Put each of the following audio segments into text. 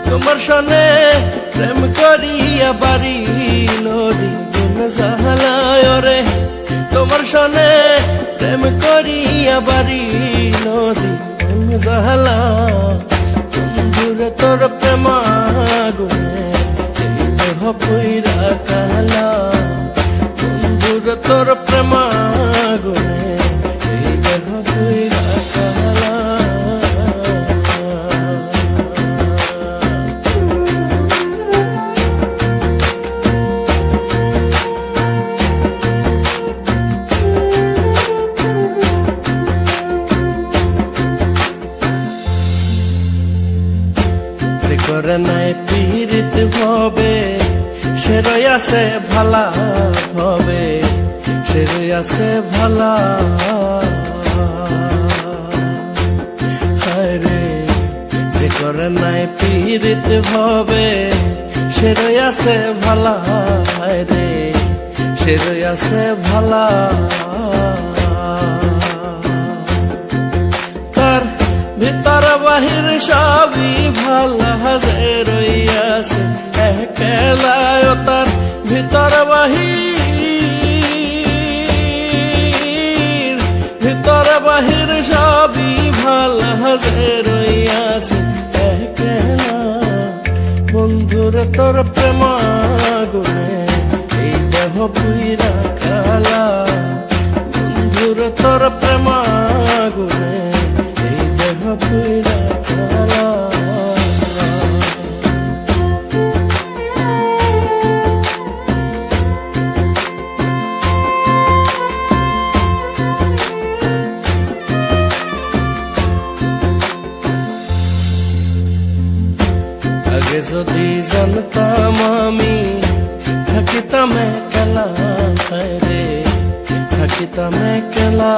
তোমার সনে প্রেম করিয়া বাড়ি নদী গুণ জাহালায় রে, তোমার সনে প্রেম করিয়া বাড়ি নদী গুণ জাহালা। বন্ধুরে তোর প্রেমাগুনে এই দেহ পুইরা কালা, বন্ধুরে তোর প্রেমাগুনে এই দেহ পুইরা কালা। করে নাই পীড়িত হবে সে রয়াছে ভালা হবে, সে রয়াছে ভালা। হায়রে যে করে নাই পীড়িত হবে সে রয়াছে ভালা, হায়রে সে রয়াছে ভালা। তার ভিতর বাহির সবই ভালা যে রইয়াছে একলায়, তার ভিতর বাহির, ভিতর বাহির সবই ভালা যে রইয়াছে একলা। বন্ধুরে তোর প্রেমাগুনে এই দেহ পুইরা কালা, বন্ধুরে তোর প্রেমাগুনে এই দেহ পুইরা কালা। আগে যদি জানতাম আমি থাকিতাম একলা, রে থাকিতাম একলা।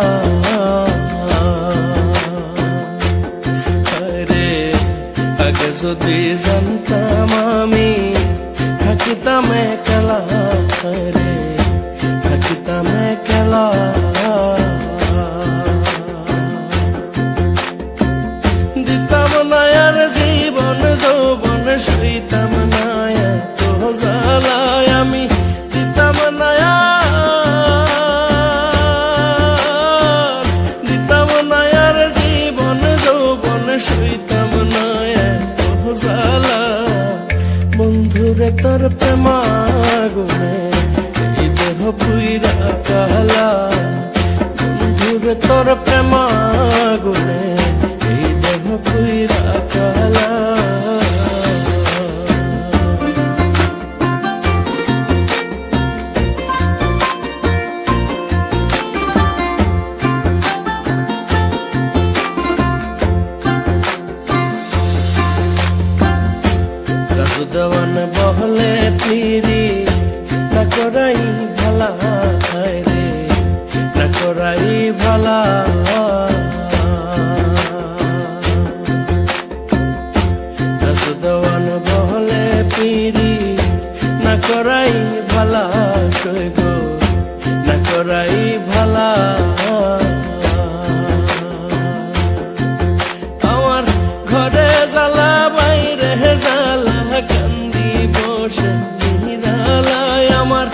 রে আগে যদি জানতাম আমি থাকিতাম একলা, রে থাকিতাম একলা। দিতাম না আর জীবন যৌবন সইতাম না এত জ্বালায় আমি, দিতাম না দিতাম না আর জীবন যৌবন সইতাম না এত জ্বালা। বন্ধুরে তোর প্রেমাগুনে এই দেহ পুইরা কালা, বন্ধুরে তোর প্রেমাগুনে এই দেহ পুইরা কালা। রাজুদাওয়ান বহলে পিরি না করাই ভালা, রে না করাই ভালা। রাজুদাওয়ান বহলে পিরি না করাই ভালা, গো না করাই ভালা। আমার ঘরে জ্বালা বাইরে জ্বালা কান্দি বসে নিরালায়, আমার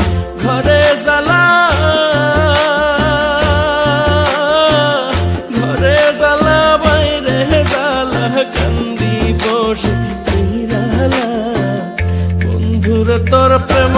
ঘরে জ্বালা, ঘরে জ্বালা বাইরে জ্বালা কান্দি বসে নিরালা। বন্ধুরে তোর প্রেম